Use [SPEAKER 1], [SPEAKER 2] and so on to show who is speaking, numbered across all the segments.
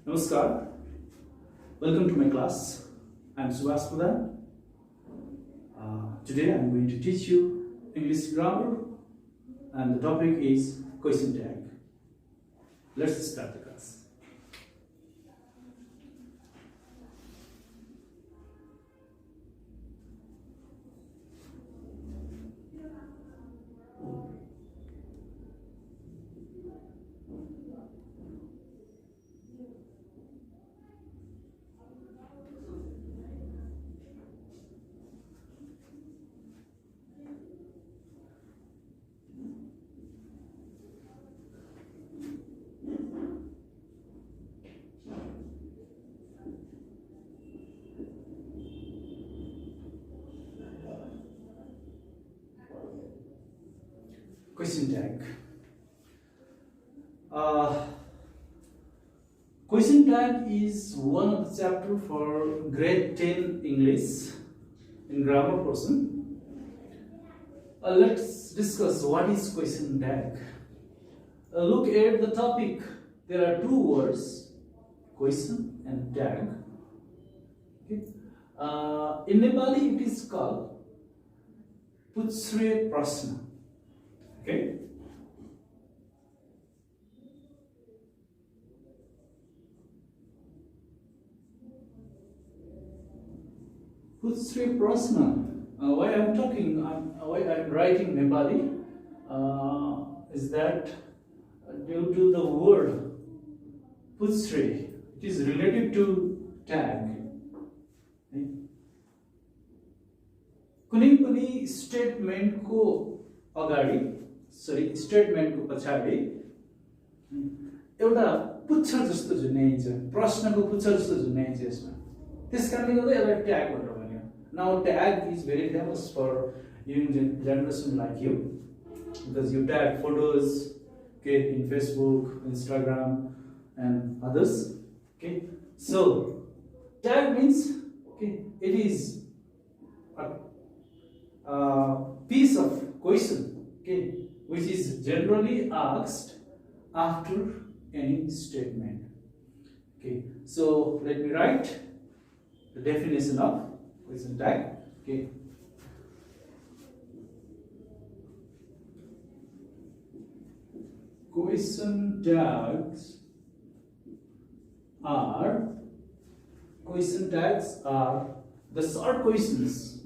[SPEAKER 1] Namaskar. Welcome to my class. I am Subhas Pradhan. Today I am going to teach you English grammar and the topic is question tag. Let's start the class. Question tag. Question tag is one of the chapter for grade 10 English in grammar portion. Let's discuss what is question tag. Look at the topic. There are two words, question and tag. Okay. In Nepali it is called Puchhre Prashna. Okay. Puchhre Prashna. Why I'm writing Nepali is that due to the word Puchhre, it is related to tag. कुनै पनि स्टेटमेन्टको अगाडि स्टेटमेन्टको पछाडि एउटा पुच्छर जस्तो जुनाइन्छ, प्रश्नको पुच्छर जस्तो जुनाइन्छ यसमा। त्यसकारणले गर्दा यसलाई ट्याग भनेर भन्यो। Now tag is very famous for young generation like you because you tag photos, okay, in Facebook, Instagram and others, okay. So tag means, okay, it is a piece of question, okay, which is generally asked after any statement. Okay, so let me write the definition of question tag. Okay, question tags are the short questions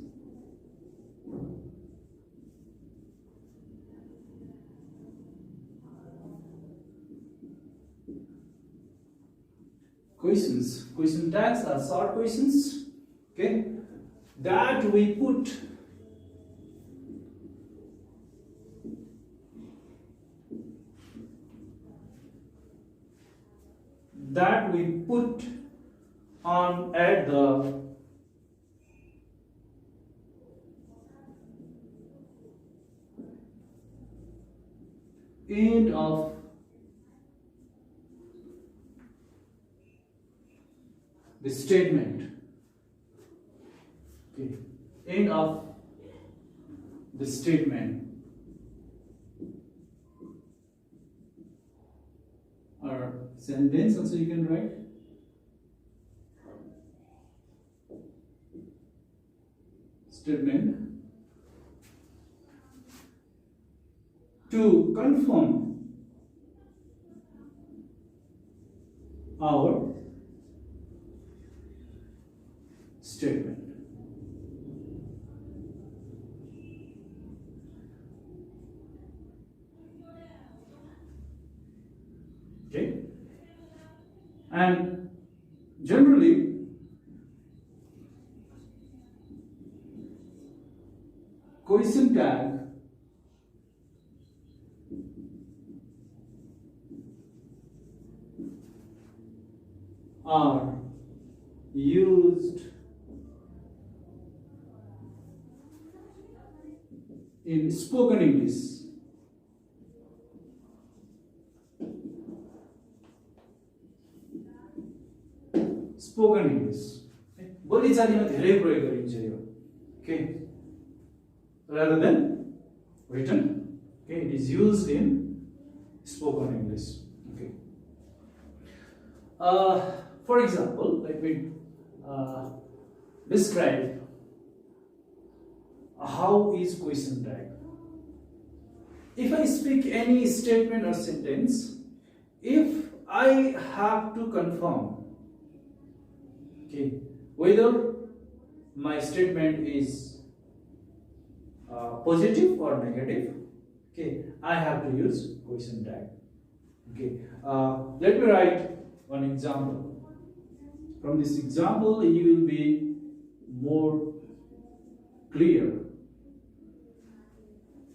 [SPEAKER 1] question tags are short questions, okay, that we put on at the end of the statement, okay, end of the statement or sentence also you can write. Statement to confirm our statement. Okay, and generally question tag are used in spoken English. Spoken English. बोलीचालीमा धेरै प्रयोग गरिन्छ यो, okay, rather than written. Okay, it is used in spoken English. Okay. For example, let me describe how is question tag. If I speak any statement or sentence, if I have to confirm, okay, whether my statement is positive or negative, okay, I have to use question tag. Okay, let me write one example. From this example, you will be more clear.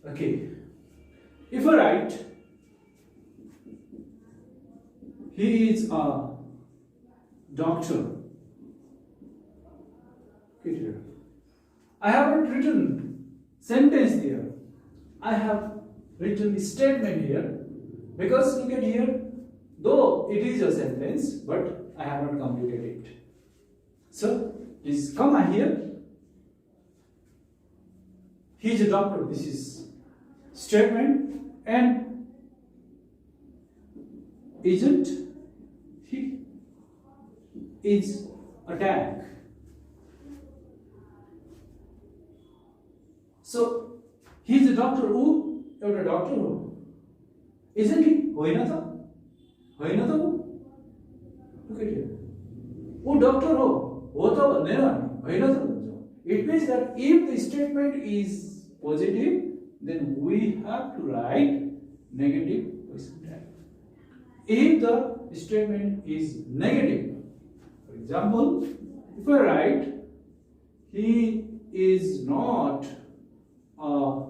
[SPEAKER 1] Okay, if I write, he is a doctor. Okay, here. I haven't written sentence there. I have written statement here because look at here, though it is a sentence, but I have not completed it. So this comma here. He is a doctor. This is statement, and isn't he is a tag. So he is a doctor who, a doctor who, isn't he? होइन त वो. Look at here. वो doctor हो त भन्दैन हामी, होइन त भन्छौँ. It means that if the statement is positive, then we have to write negative question tag. If the statement is negative, for example, if I write, he is not a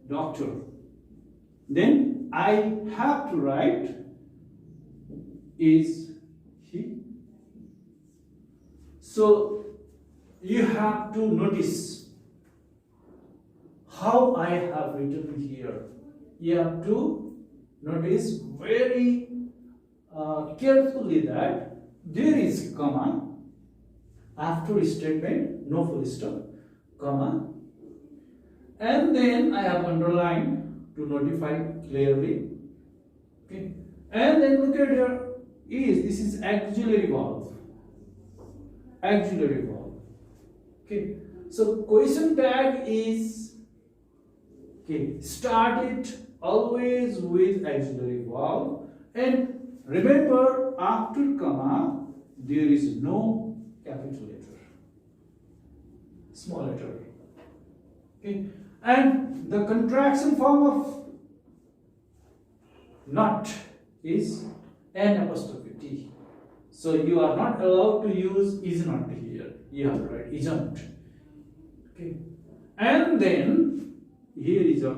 [SPEAKER 1] doctor, then I have to write, is he? So you have to notice how I have written here. You have to notice very carefully that there is comma after statement, no full stop, comma, and then I have underlined to notify clearly. Okay, and then look at here, this is auxiliary verb. Auxiliary verb. Okay, so question tag is started always with auxiliary verb, and remember after comma there is no capital letter, small letter. Okay, and the contraction form of not is an apostrophe T. So you are not allowed to use is not here. You have to write isn't. Okay, and then here is a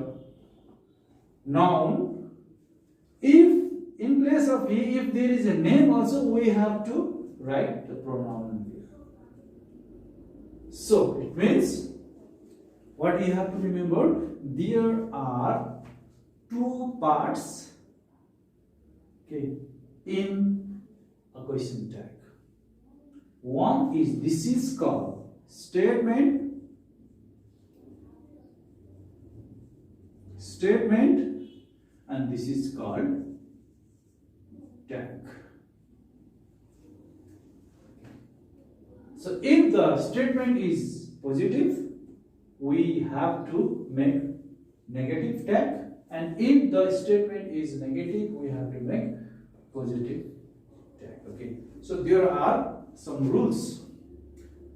[SPEAKER 1] noun. If in place of he, if there is a name also, we have to write the pronoun here. So it means what you have to remember, there are two parts, okay, in a question tag. One is, this is called statement, and this is called tag. So if the statement is positive, we have to make negative tag, and if the statement is negative, we have to make positive tag. Okay, so there are some rules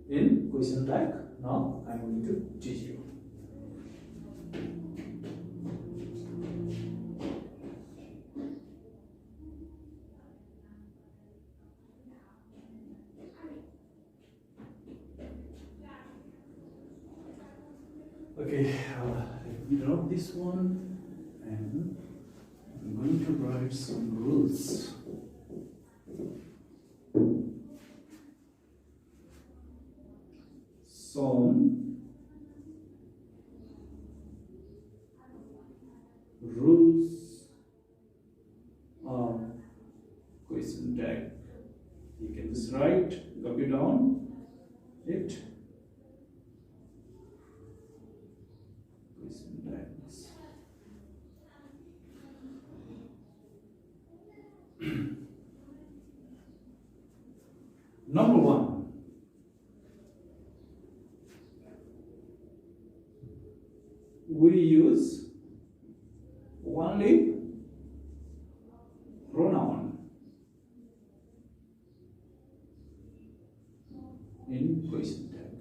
[SPEAKER 1] in question tag. Now I am going to teach you. Okay, let me drop this one, and I'm going to write some rules. Some rules of question tag. You can just write, copy down it. Number one, we use only pronoun in question tag.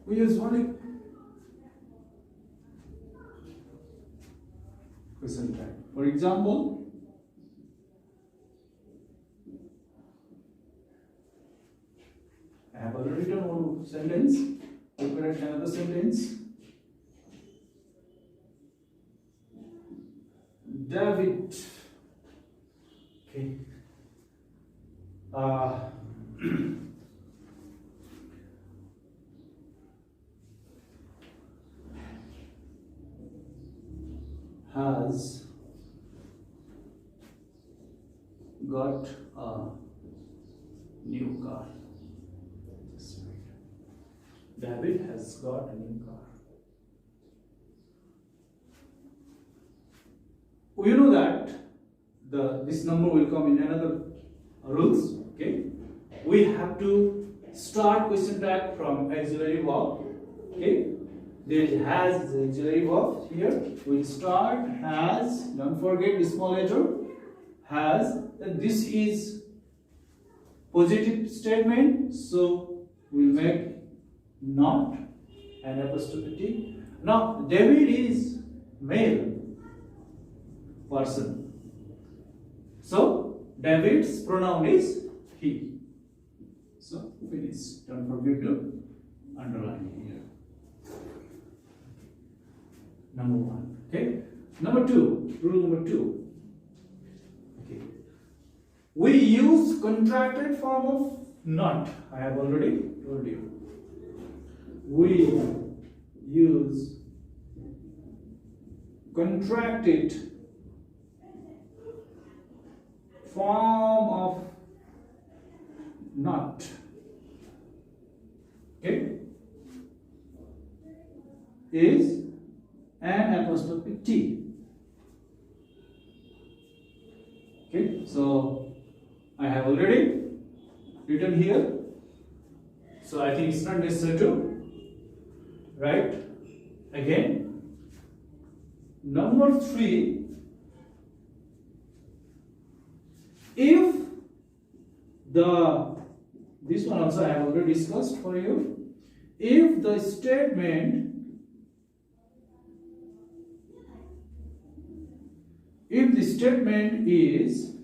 [SPEAKER 1] We use only question tag. For example, I have already written one sentence. We'll correct another sentence. David. Okay. Has got a new car. David has got a new car. You know that this number will come in another rules. Okay, we have to start question tag from auxiliary verb. Okay, there has the auxiliary verb here. We'll start has. Don't forget the small letter has. This is positive statement, so we'll make not an apostrophe T. Now David is male person, so David's pronoun is he. So finish. Don't forget to underline here. Number one. Okay. Number two. Rule number two. Okay. We use contracted form of not. I have already told you. We use contracted form of not. Okay, is an apostrophe T. Okay, so I have already written here, so I think it's not necessary to write again. Number three, if this one also I have already discussed for you. If the statement is,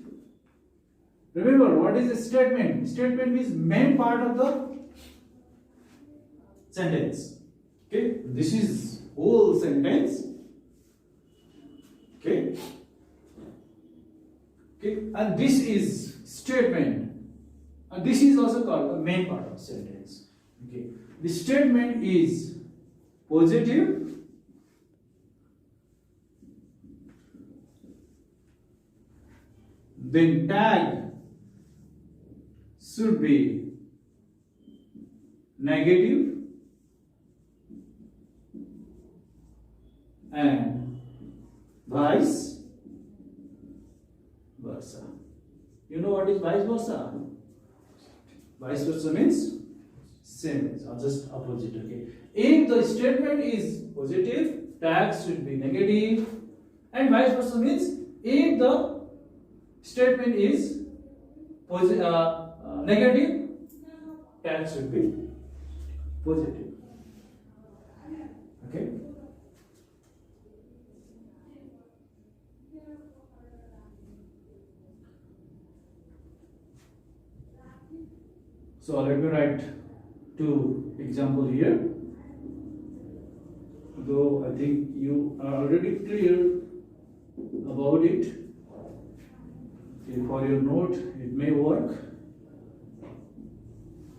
[SPEAKER 1] remember what is a statement? Statement means main part of the sentence. Okay, this is whole sentence. Okay, and this is statement, and this is also called the main part of sentence. Okay, the statement is positive, then tag should be negative, and vice versa. You know what is vice versa? Vice versa means same, or just opposite. Okay. If the statement is positive, tag should be negative, and vice versa means if the statement is negative, tag should be positive. Okay. So let me write two examples here. Though I think you are already clear about it. Okay, for your note, it may work.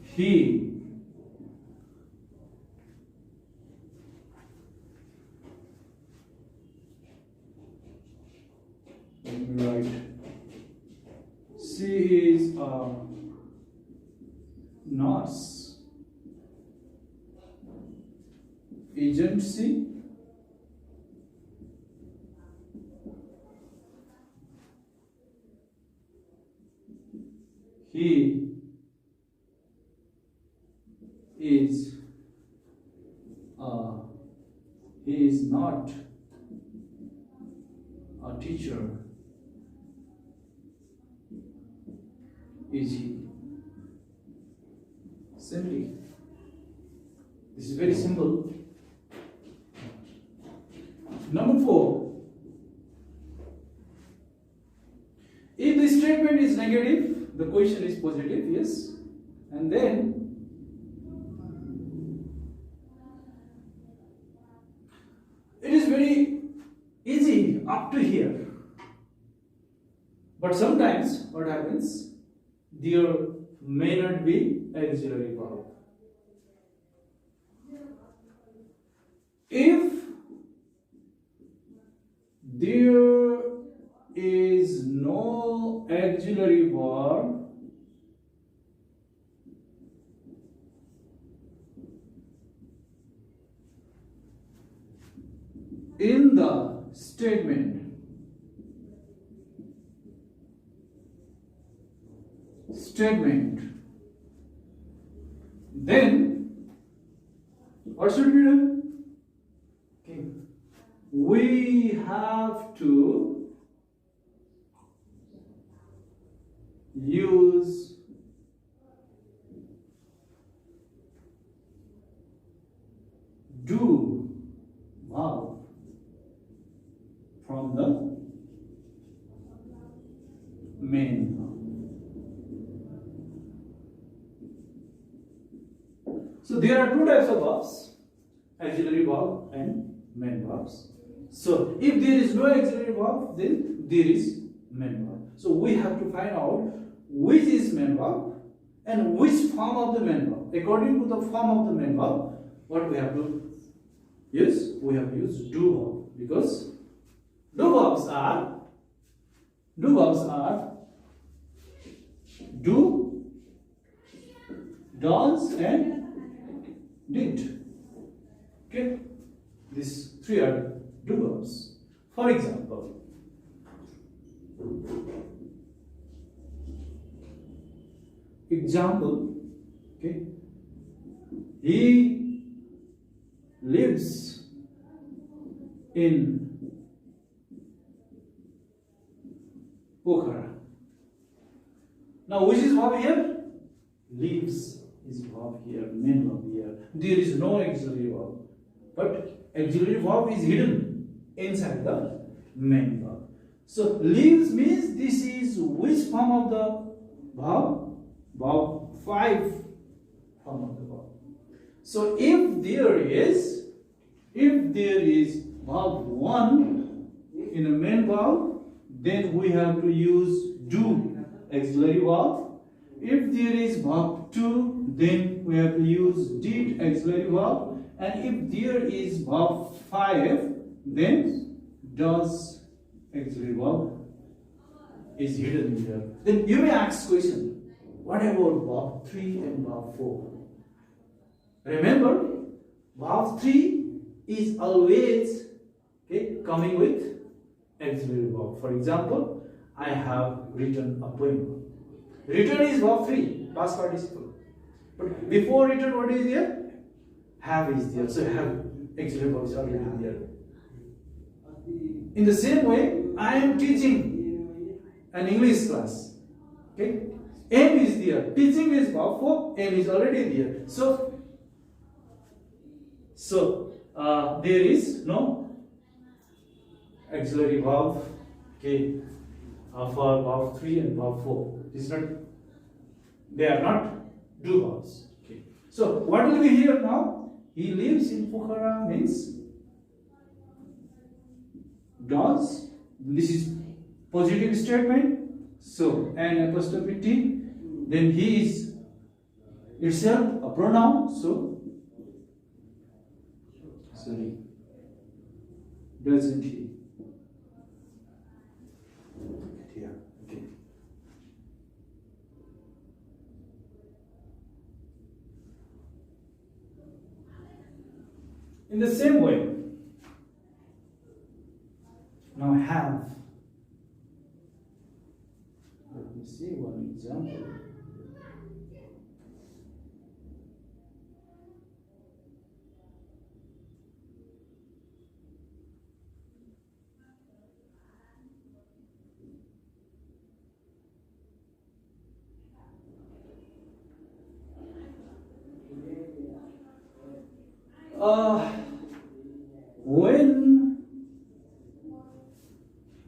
[SPEAKER 1] He let me write. She is a nurse. Isn't she? he is he is not a teacher, is he? Simply, this is very simple. Number 4, if the statement is negative, the question is positive, yes, and then it is very easy up to here. But sometimes what happens? There may not be auxiliary verb. If there is no auxiliary verb, in the statement, then what should we do? Okay. We have to use do verb from the main verb. So there are two types of verbs, auxiliary verb and main verbs. So if there is no auxiliary verb, then there is main verb. So we have to find out which is main verb and which form of the main verb. According to the form of the main verb, what we have to use? We have to use do verb, because do verbs are do, does and did. Okay, these three are do verbs. For example, okay, he lives in Pokhara. Now, which is verb here? Lives is verb here, main verb here. There is no auxiliary verb, but auxiliary verb is hidden inside the main verb. So, lives means this is which form of the verb? Verb 5 form of the verb. So, if there is verb 1 in a main verb, then we have to use do auxiliary verb. If there is verb 2, then we have to use did auxiliary verb. And if there is verb 5, then does auxiliary verb is hidden here. Then you may ask question, what about verb 3 and verb 4? Remember, verb 3 is always coming with auxiliary verb. For example, I have written a poem. Written is verb 3, past participle. But before written, what is there? Have is there. So have auxiliary verb is already there. In the same way, I am teaching an English class. Okay? Am is there. Teaching is verb 4, am is already there. So there is no auxiliary verb, for verb 3 and verb 4. They are not do verbs. Okay. So what will be here now? He lives in Pokhara means does. This is positive statement. So an apostrophe T. Then he is itself a pronoun. So doesn't he? Yeah. Okay. In the same way, now have. Let me see one example. when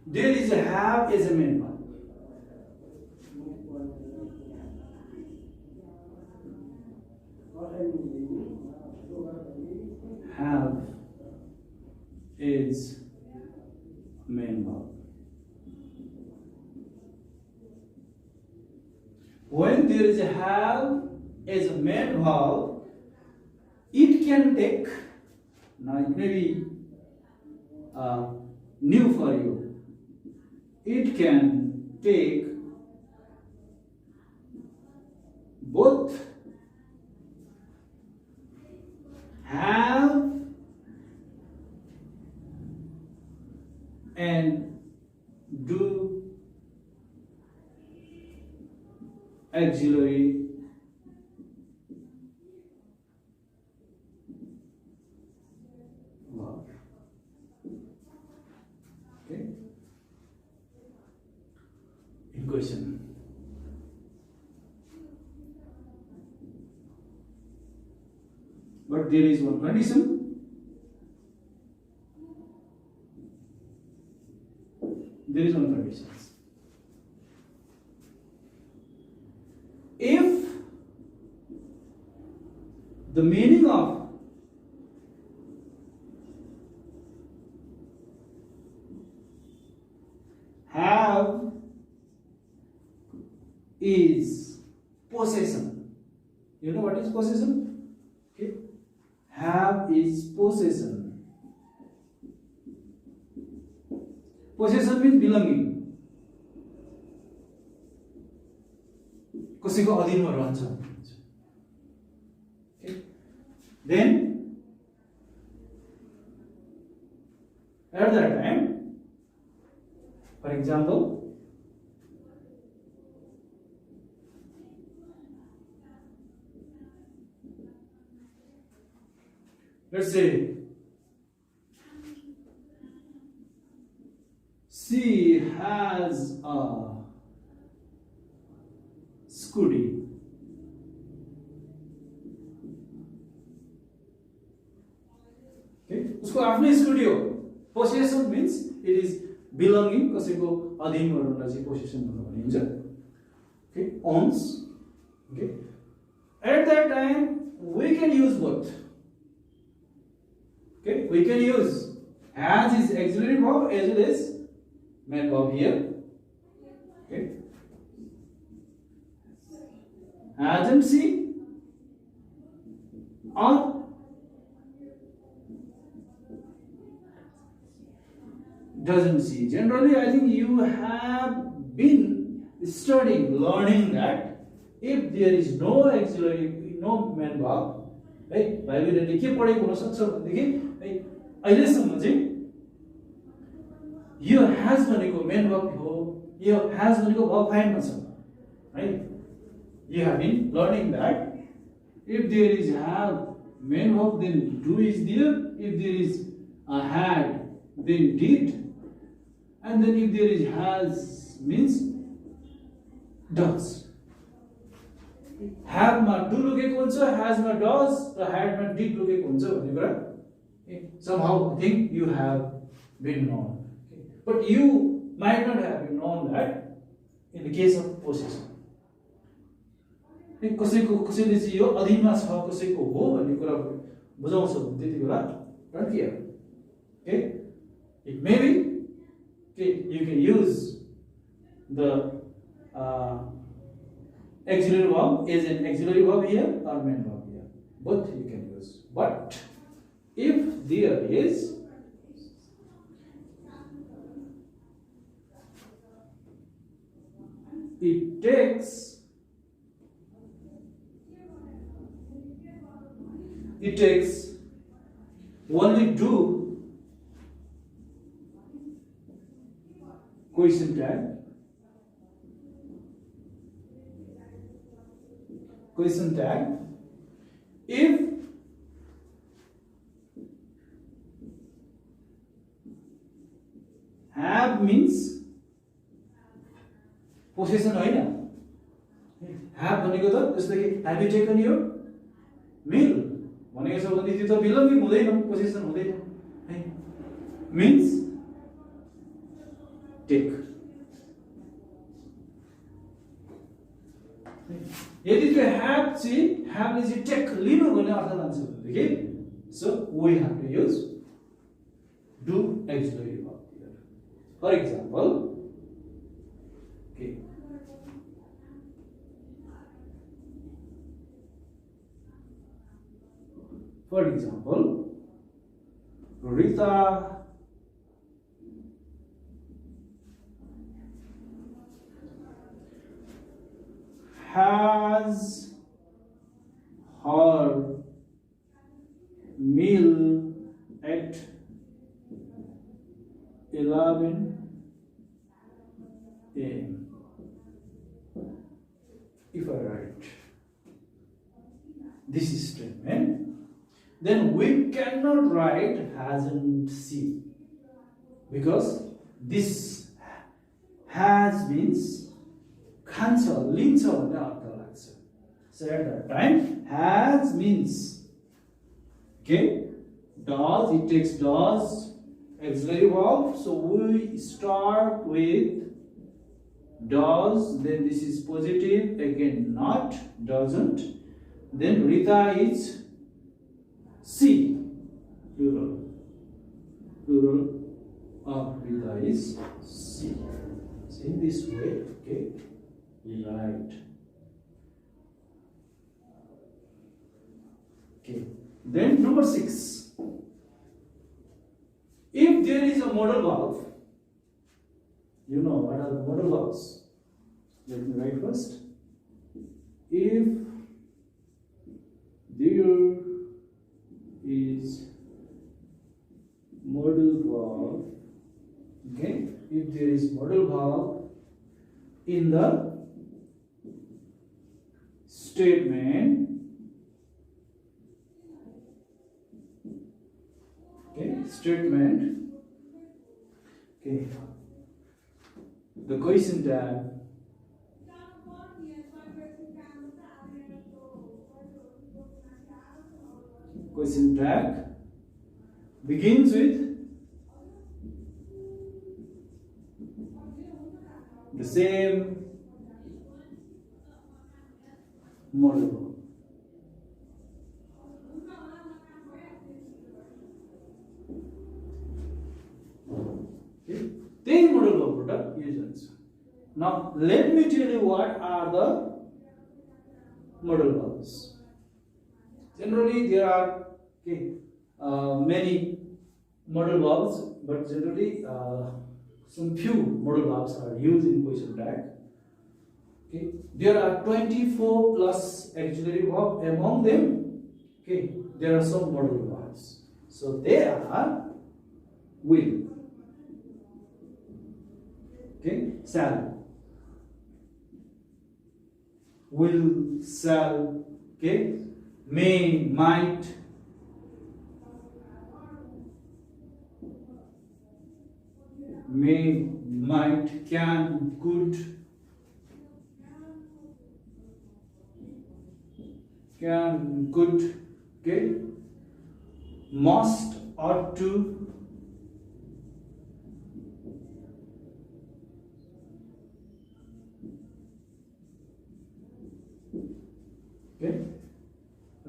[SPEAKER 1] there is a have as a main verb, have is main verb. When there is a have as a main verb, it can take, now it may be new for you, it can take both have and do auxiliary verb. Okay. In question. But there is one condition. There is one condition. If the meaning of have is possession, you know what is possession? Okay. Have is possession. Possession means belonging. कसैको अधीनमा रहन्छ. Okay. Then at that time, for example, let's say she has a scooty. Okay, उसको आफ्नै scooty हो. Possession means it is belonging, कसैको अधीनमा रहनुलाई चाहिँ possession भनिन्छ. Okay, owns. Okay, at that time we can use both. Okay, we can use has is auxiliary verb as well as main verb here. Okay, hasn't she or doesn't she. Generally, I think you have been studying, learning that if there is no auxiliary, no main verb, है भाइले के पढेको हुन सक्छ भनेदेखि है अहिलेसम्म चाहिँ यो has भनेको मेन verb हो, यो has भनेको verb फाइलमा छ, right? You have been learning that if there is have main verb, then do is there. If there is a had, then did, and then if there is has means does. Have मा do लुकेको हुन्छ, has मा does, raw had मा did लुकेको हुन्छ भन्ने कुरा somehow I think you have been known. Okay. But you might not have been known that in the case of possession. कसैको कसैले चाहिँ यो अधीनमा छ कसैको हो भन्ने कुरा बुझाउँछ त्यति बेला don't care. Okay, it may be okay, you can use the auxiliary verb as an auxiliary verb here or main verb here, both you can use. But if there is it takes only do question tag if have means possession होइन. have भनेको त जस्तो कि have you taken your meal भनेको छ भने बित्तिकै त बिलोङिङ हुँदैन, पोजिसन हुँदैन है। Means take. यदि त्यो ह्याभ चाहिँ ह्याभले चाहिँ टेक लिनु भन्ने अर्थ लान्छ भनेदेखि so we have to use do auxiliary verb here. For example okay, for example, Rita has her meal at 11 a.m. If I write this statement, then we cannot write hasn't seen, because this has means खान्छ लिन्छ भन्ने अर्थ लाग्छ। So at that time has means okay, does, it takes does auxiliary verb, so we start with does, then this is positive, again not, doesn't, then Rita is she, plural of Rita is she. So in this way, okay, we write. Okay, then number 6. If there is a modal verb, you know what are the modal verbs? Let me write first. If there is modal verb, okay, if there is modal verb in the statement, okay, statement, okay, the question tag begins with the same modal verb. Okay, then modal verb product uses. Now let me tell you what are the modal verbs. Generally there are many modal verbs, but generally some few modal verbs are used in question tag. Okay, there are 24 plus auxiliary verb. Among them, okay, there are some modal verbs. So they are will, okay, shall, will, shall, okay, may, might, can, could, okay, must, ought to, okay.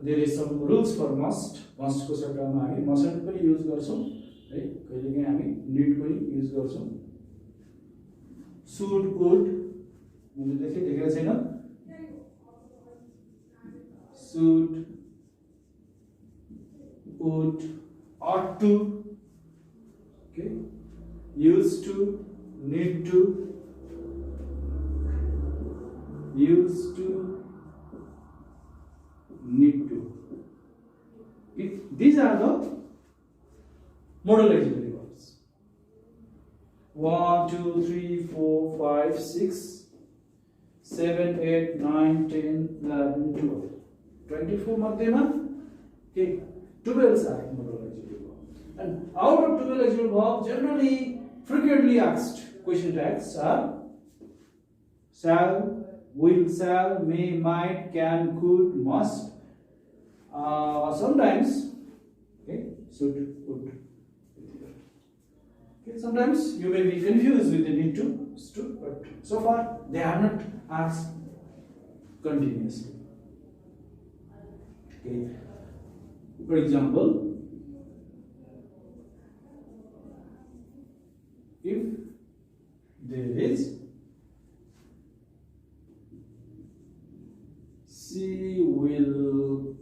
[SPEAKER 1] There is some rules for must को सट्टामा हामी mustn't पनि use गर्छौं है, कहिलेकाहीँ हामी need पनि use गर्छौं। should, could, मैले देखेको छैन, should, would, ought to, okay, used to, need to, used to, need to. These are the modal auxiliary verbs. 1, 2, 3, 4, 5, 6, 7, 8, 9, 10, 11, 12. 24 madhyema, okay, 12 are modal auxiliary verbs. And out of 12 auxiliary verbs, generally frequently asked question tags are shall, will, shall, may, might, can, could, must. Sometimes should, would with here. Okay, sometimes you may be confused with the need to, stood, but so far they have not asked continuously. Okay. For example, if there is she will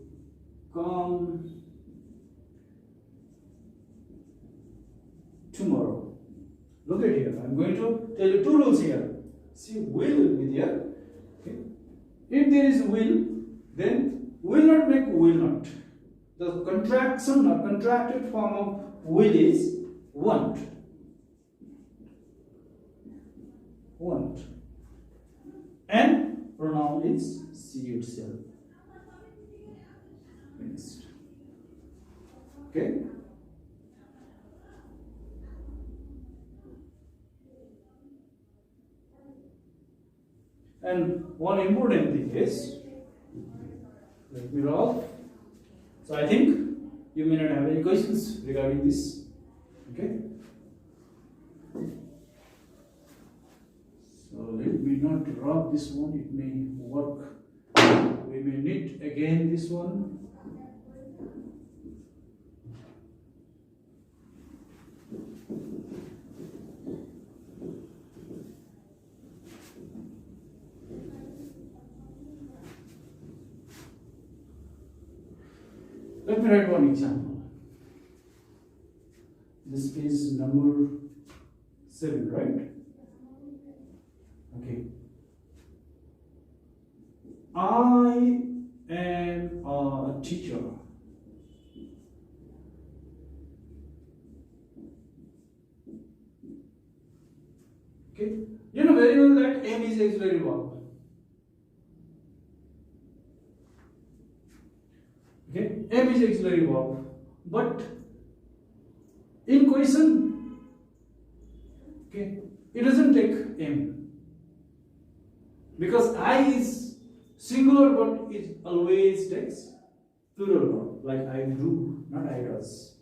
[SPEAKER 1] come tomorrow. Look at here. I'm going to tell you two rules here. She will be there. Okay. If there is will, then will not make will not. The contraction or contracted form of will is want. Want. And pronoun is she itself. Finished. Okay. And one important thing is, let me roll. So I think you may not have any questions regarding this. Okay. So let me not drop this one, it may work. We may need again this one. Let me write one example. This is number 7, right? Okay. I am a teacher. Okay. You know very well that am is auxiliary verb. Okay. Am is auxiliary verb. But in question, okay, it doesn't take am. Because I is singular but it always takes plural verb, like I do, not I does.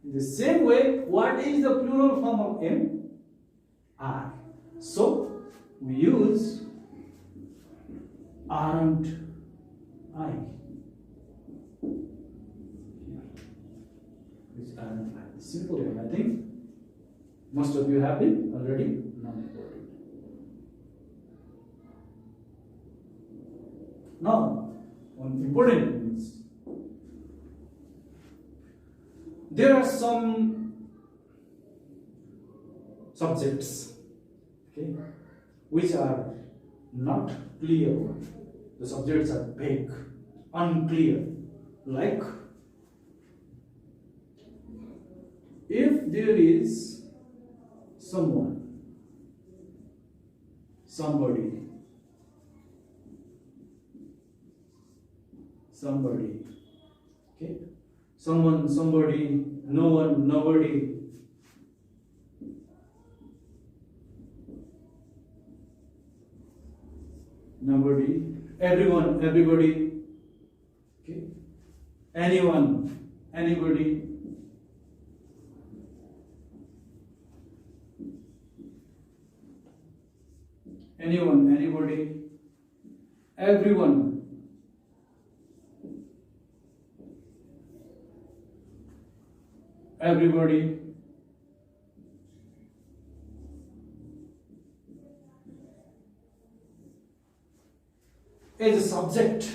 [SPEAKER 1] In the same way, what is the plural form of am? I. So we use aren't I. Which aren't I. Simple one, I think. Most of you have been already non-important. Now, one important thing is, there are some subjects, okay, which are not clear. The subjects are vague, unclear. Like, if there is someone, somebody, okay, someone, somebody, no one, nobody, nobody, everyone, everybody, okay, anyone, anybody, anyone, anybody, everyone, everybody, is a subject.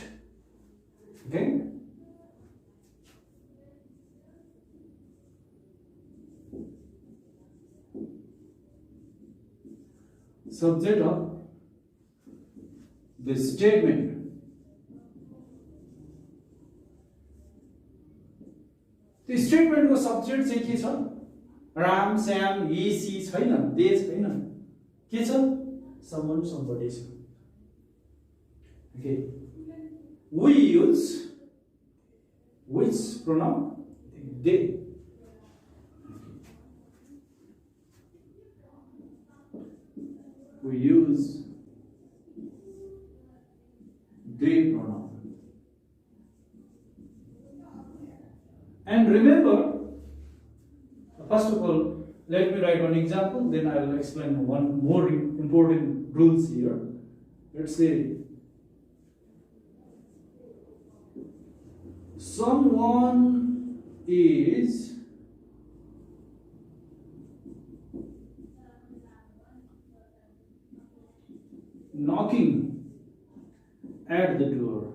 [SPEAKER 1] Okay? Subject of the statement. The statement को subject चाहिँ के छ? Ram, Shyam, he, she छैन, they छैन. के छ? Someone, somebody छ. Okay. We use which pronoun? They. We use they pronoun. And remember, First of all, let me write one example, then I will explain one more important rules here. Let's say someone is knocking at the door.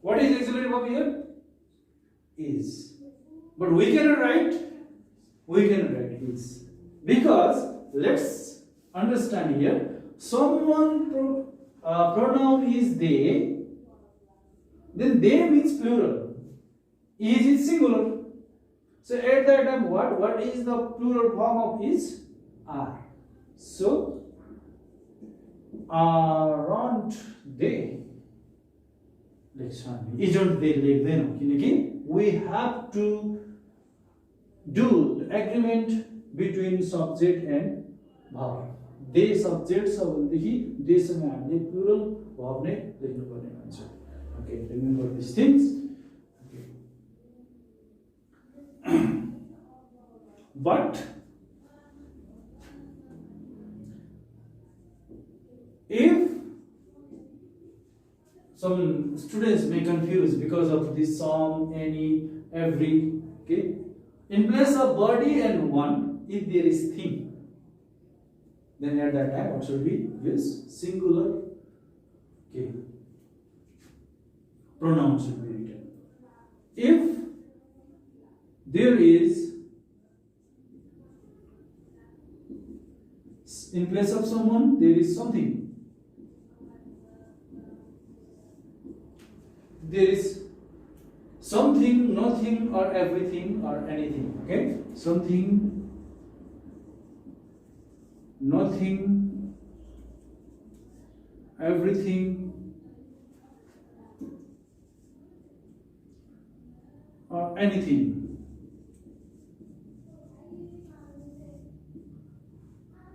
[SPEAKER 1] What is auxiliary verb here? Is. But we cannot write is. Because let's understand here, someone pronoun is they, then they means plural. Is singular. So at that time, what is the plural form of is? Are. So aren't they? Isn't they लेख्दैनौं we have to do the agreement between subject and verb. They subject छ भनेदेखि they सँग हामीले plural verb नै लेख्नु पर्ने हुन्छ. Okay, remember these things. Okay. But if some students may confuse because of this some, any, every, okay. In place of body and one, if there is thing, then at that time what should be used? Singular, okay. Pronoun should be written. If there is, in place of someone, there is something. There is something, nothing, or everything, or anything. Okay? Something, nothing, everything, or anything.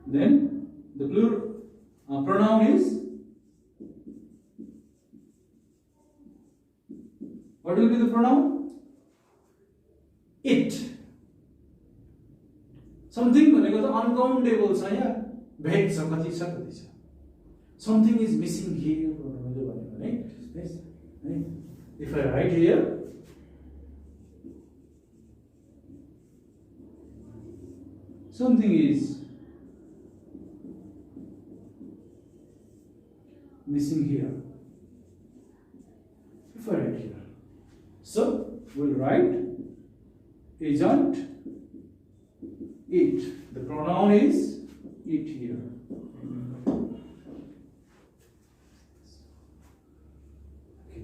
[SPEAKER 1] Then the plural pronoun is, what will be the pronoun? It. Something भनेको त uncountable छ यहाँ, vague छ, कति छ कति छ. Something is missing here भनेको भनेको है. If I write here, something is missing here. If I write here, so we'll write isn't it. The pronoun is it here. Okay.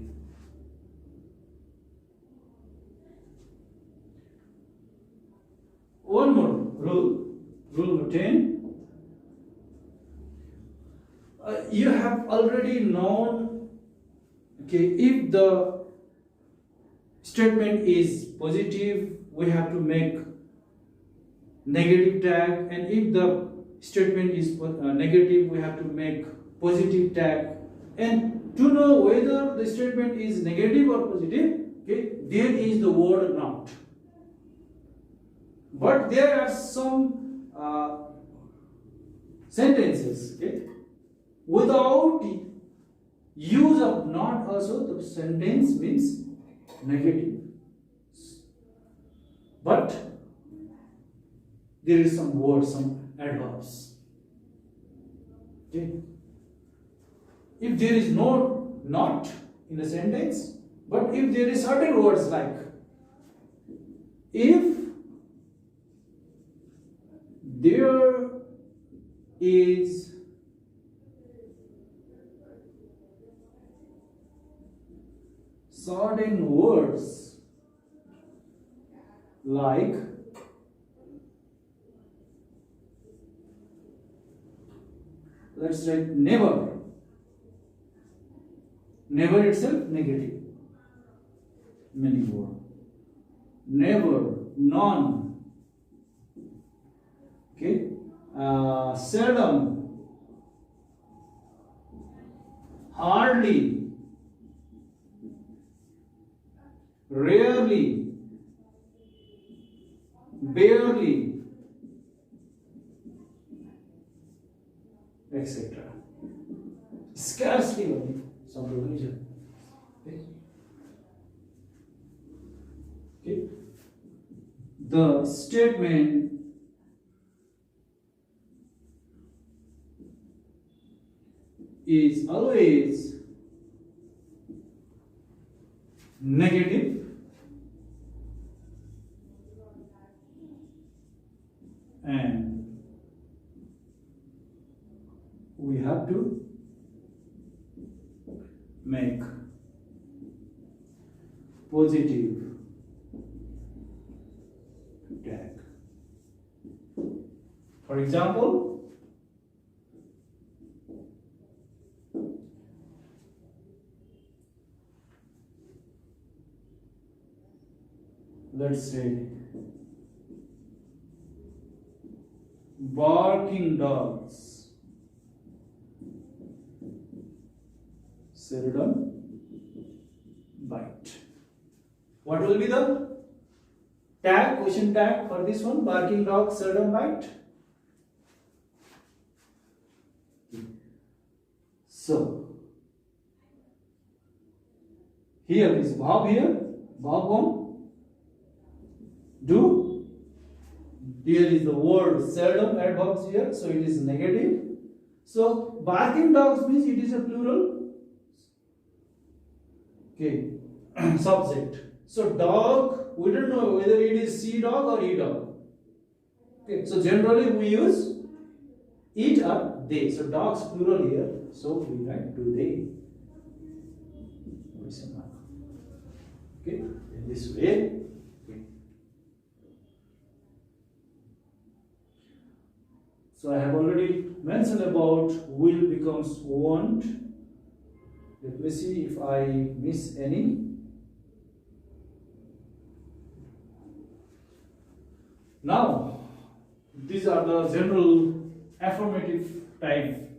[SPEAKER 1] One more rule, rule number 10. You have already known, okay, if the statement is positive, we have to make negative tag, and if the statement is negative, we have to make positive tag. And to know whether the statement is negative or positive, okay, there is the word not. But there are some sentences, okay, without use of not also the sentence means negative. But there is some words, some adverbs. Okay. If there is no not in a sentence, but if there is certain words like if there is certain words like let's write never. Never itself negative. Many words. Never, none. Okay. Seldom. Hardly. rarely, barely, etc. Scarcely only some religion. Okay. Okay. The statement is always negative and we have to make positive tag. For example, let's say barking dogs seldom bite. What will be the tag, question tag for this one? Barking dogs seldom bite. So here is verb here, verb one. Do. Here is the word seldom adverbs here, so it is negative. So barking dogs means it is a plural. Okay, subject. So dog, we don't know whether it is C dog or E dog. Okay, so generally we use it or they. So dogs plural here. So we write do they. Okay, in this way. Okay. So I have already mentioned about will becomes won't. Let me see if I miss any. Now, these are the general affirmative type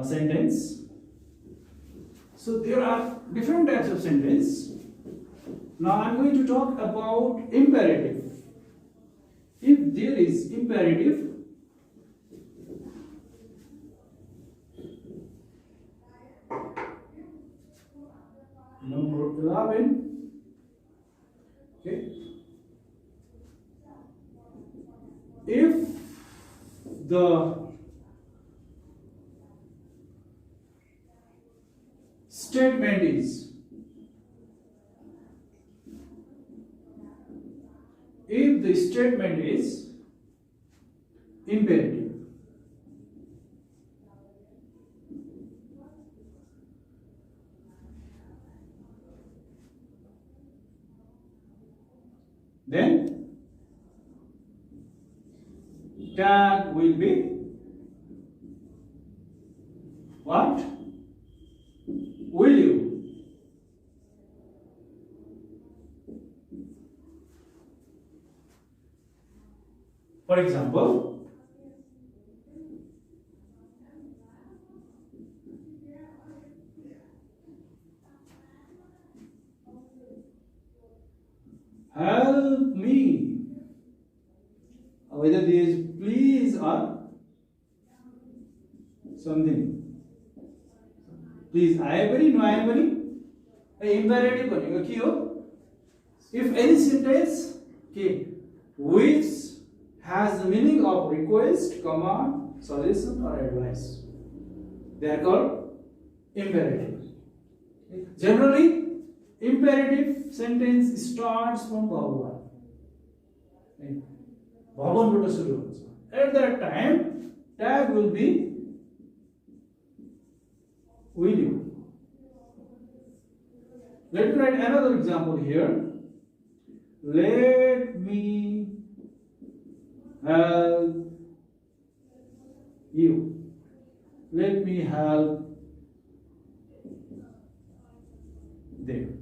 [SPEAKER 1] sentence. So there are different types of sentence. Now I am going to talk about imperative. If there is imperative, number 11, okay. If the statement is imperative, then tag will be what? Will you? For example, help me. Whether there is please or something. Please, I am very, no, I am very. Imperative बनेगा क्यों? If any sentence, okay, which has the meaning of request, command, suggestion or advice, they are called imperative. Generally, imperative sentence starts from verb one. Verb one बाट सुरु हुन्छ. At that time, tag will be will you. Let me write another example here. Let me help you. Let me help them.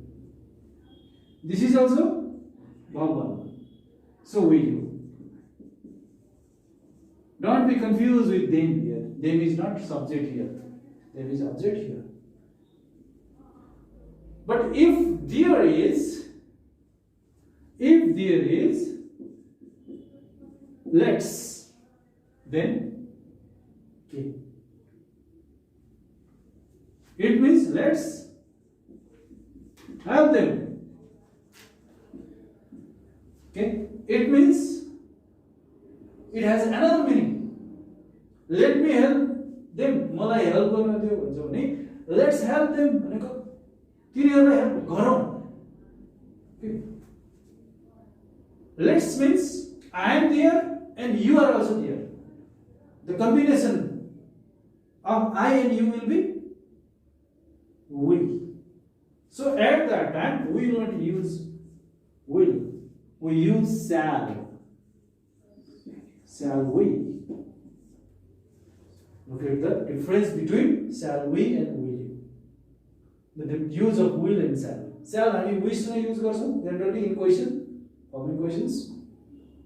[SPEAKER 1] This is also verb one. So will you. Don't be confused with them here. Them is not subject here. There is object here. But if there is there is let's, then okay, it means let's help them. Okay, it means it has another meaning. Let me help them, मलाई help गर्न दियो भन्छ भने let's help them भनेको तिनीहरूलाई help गरौँ. Let's means I am there and you are also there. The combination of I and you will be we. So at that time we will not use will, we use shall. Shall we? Look at the difference between shall we and will you. The use of will and shall. Shall हामी wish to use गर्छौं generally in question, public questions.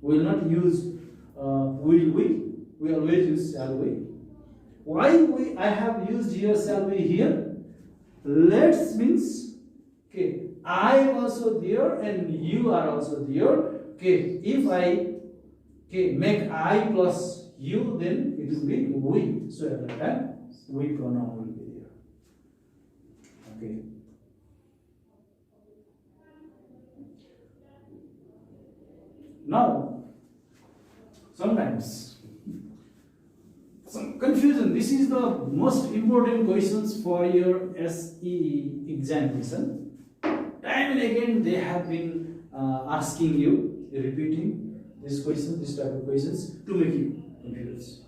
[SPEAKER 1] We will not use will we. We always use shall we. Why I have used here shall we here? Let's means okay, I am also there and you are also there. Okay, if I make I plus you, then it will be we. So at that time we pronoun will be there. Okay. Now sometimes some confusion. This is the most important questions for your SEE examination. Time and again they have been asking you, repeating this question, this type of questions to make you confused.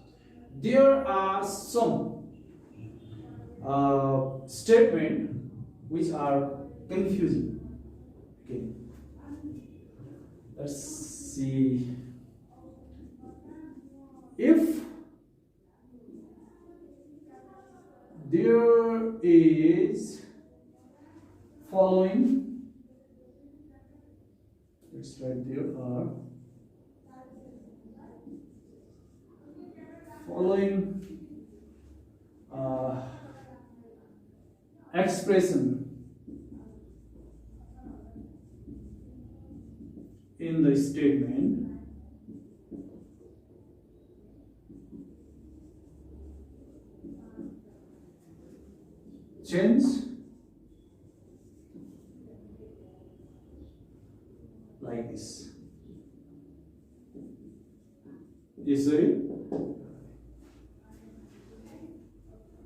[SPEAKER 1] There are some statement which are confusing. Okay, let's see. If there is following, let's write there are following expression in the statement, change like this. Yes, sorry.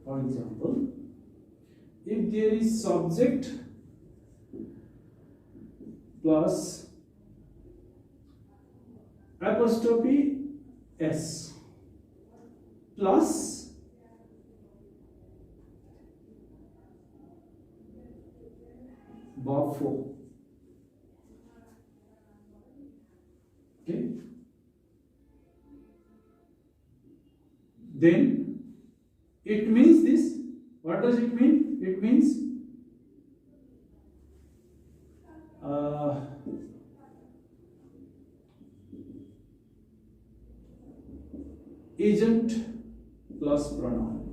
[SPEAKER 1] For example, if there is subject plus apostrophe s plus verb 4. Okay. Then it means this. What does it mean? It means agent plus pronoun.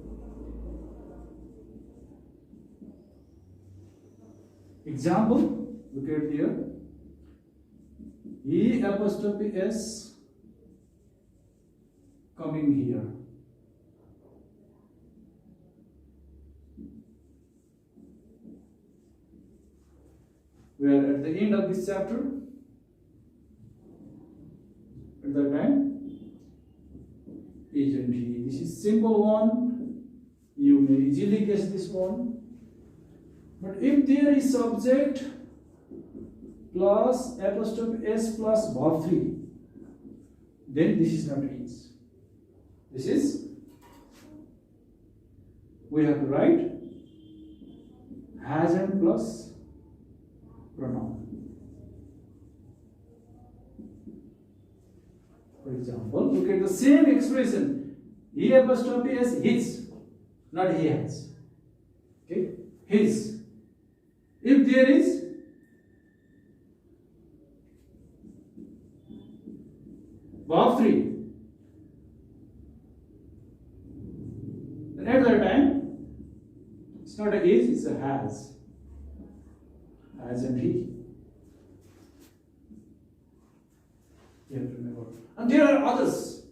[SPEAKER 1] Example, look at here. E apostrophe s coming here. We are at the end of this chapter. At that time, agent he. This is simple one. You may easily guess this one. But if there is subject plus apostrophe s plus verb 3, then this is not is. This is, we have to write has and plus pronoun. For example, look at the same expression. He apostrophe s his, not he has. Okay, his. If there is verb 3, then at that time it's not a is, it's a has. As and he. You have to remember. And there are others.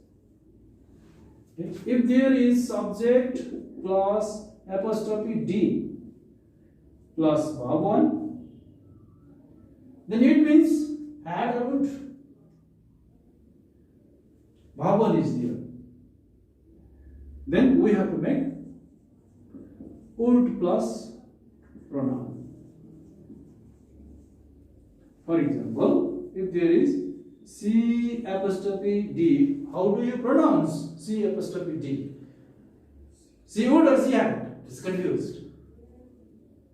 [SPEAKER 1] Okay. If there is subject plus apostrophe D plus verb 1, then it means had or would. Verb 1 is there. Then we have to make would plus pronoun. For example, if there is C apostrophe D, how do you pronounce C apostrophe D? C would or C had? It's confused.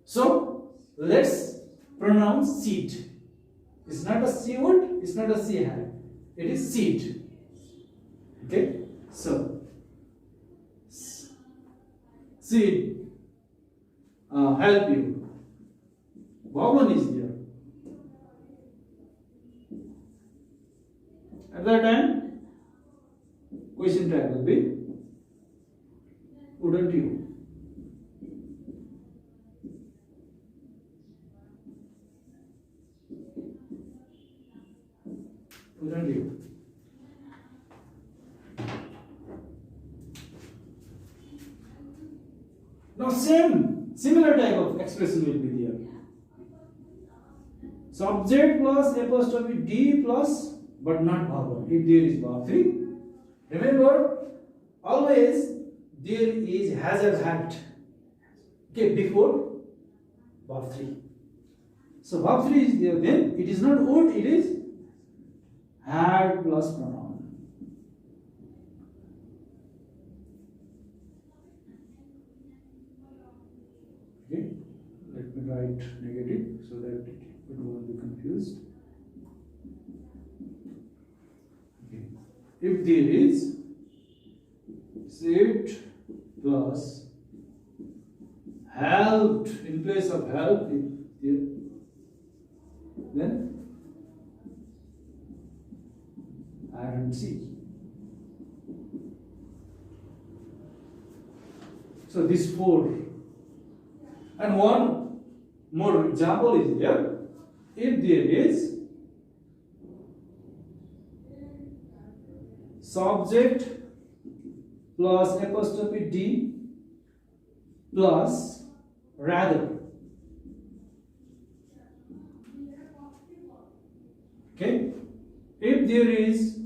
[SPEAKER 1] So let's pronounce seed. It's not a C would, it's not a C had. It is seed. Okay? So seed help you. Verb 1 is there. At that time, question tag will be, wouldn't you? Wouldn't you? Now similar type of expression will be there. Subject plus apostrophe D plus, but not verb 1. If there is verb 3, remember always there is has or had, okay, before verb 3. So verb 3 is there, then it is not would, it is had plus pronoun. Okay, let me write negative so that it won't be confused. Okay. If there is saved plus helped, in place of help, then I don't see. So these 4. And one more example is here. If there is subject plus apostrophe D plus rather. Okay? If there is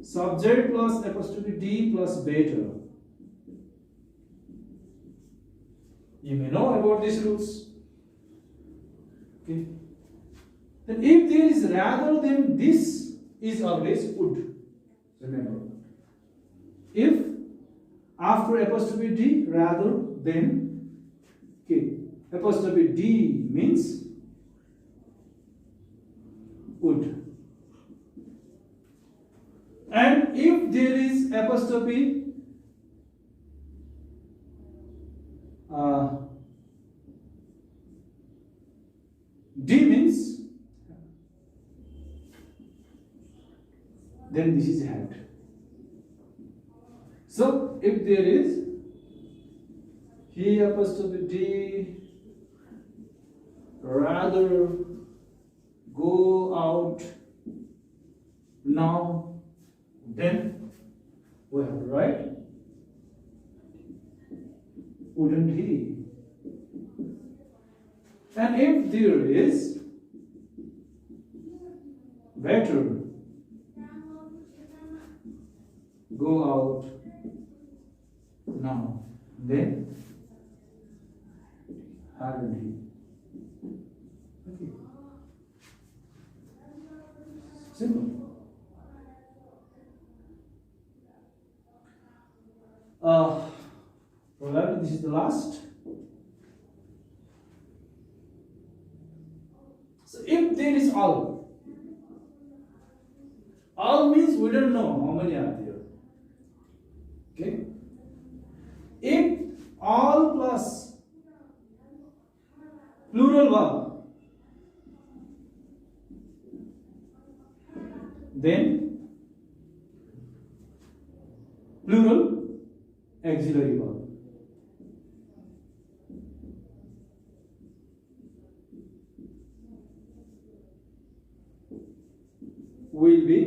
[SPEAKER 1] subject plus apostrophe D plus better. You may know about these rules. Okay. Then if there is rather, then this is always would. Remember. If after apostrophe D rather, then okay, apostrophe D means would. And if there is apostrophe D means, then this is had. So if there is he apostrophe D rather go out now, then we have to write wouldn't he. And if there is better go out now, then hadn't he. Okay. Simple. Probably this is the last. So if there is all means we don't know how many are there. Okay. If all plus plural verb, then plural auxiliary verb. Will be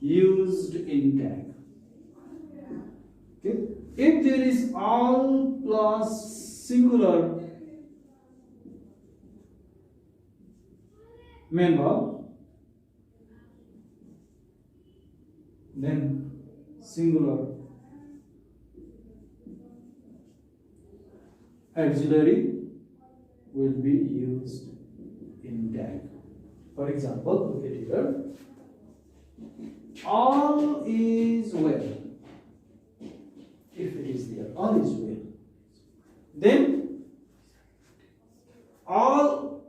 [SPEAKER 1] used in tag. Okay. If there is all plus singular member, then singular auxiliary will be used in tag. For example, look at here. All is well. If it is there, all is well. Then all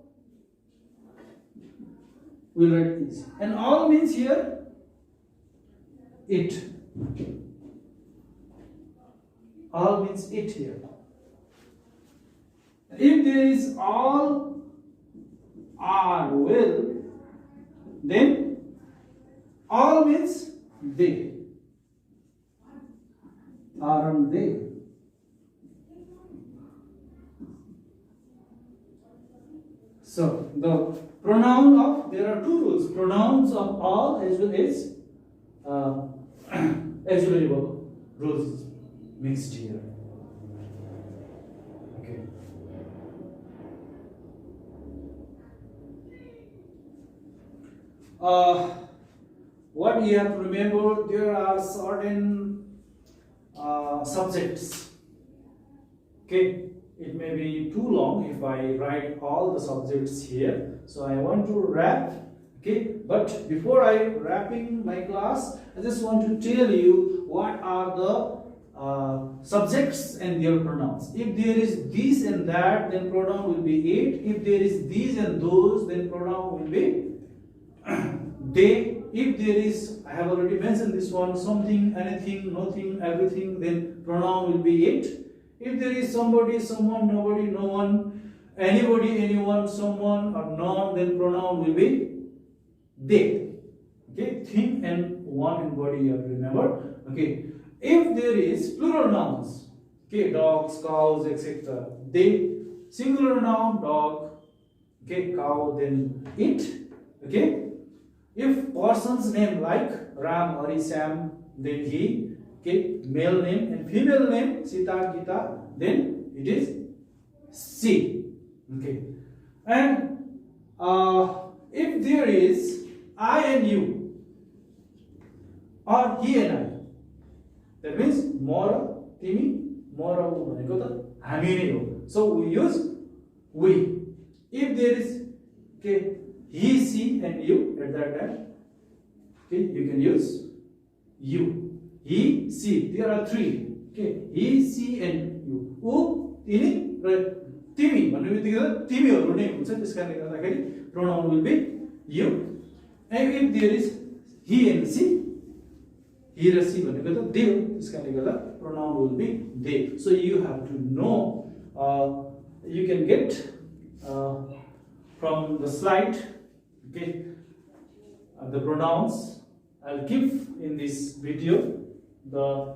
[SPEAKER 1] will write this. And all means here it. All means it here. If there is all are well, then all means they. Aren't they? So the pronoun of, there are two rules, pronouns of all as well as auxiliary verb rules mixed here. Okay. What you have to remember, there are certain subjects. Okay, it may be too long if I write all the subjects here. So I want to wrap. Okay, but before I wrapping my class, I just want to tell you what are the subjects and their pronouns. If there is this and that, then pronoun will be it. If there is these and those, then pronoun will be they. If there is, I have already mentioned this one, something, anything, nothing, everything, then pronoun will be it. If there is somebody, someone, nobody, no one, anybody, anyone, someone, or none, then pronoun will be they. Okay, thing and one and body you have to remember. Okay, if there is plural nouns, okay, dogs, cows, etc., they, singular noun, dog, okay, cow, then it, okay. If person's name like Ram, Hari, Sam, then he, okay, male name, and female name Sita, Gita, then it is she, okay. And if there is I and you, or he and I, that means mora, timi, mora, हामी नै हो. So we use we. If there is, okay, he, she, and you at that time, okay, you can use you. He, she, there are three. Okay, he, she, and you. ऊ, तिनी, र तिमी भन्ने बित्तिकै तिमीहरू नै हुन्छ. त्यसकारणले गर्दाखेरि pronoun will be you. And if there is he and she, he raw she भनेको त they हो. त्यसकारणले गर्दा pronoun will be they. So you have to know. You can get from the slide. Okay, the pronouns I'll give in this video, the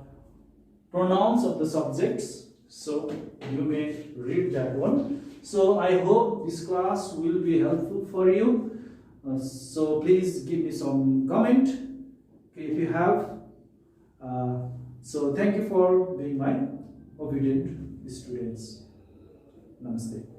[SPEAKER 1] pronouns of the subjects, so you may read that one. So I hope this class will be helpful for you. So please give me some comment, okay, if you have. So thank you for being my obedient students. Namaste.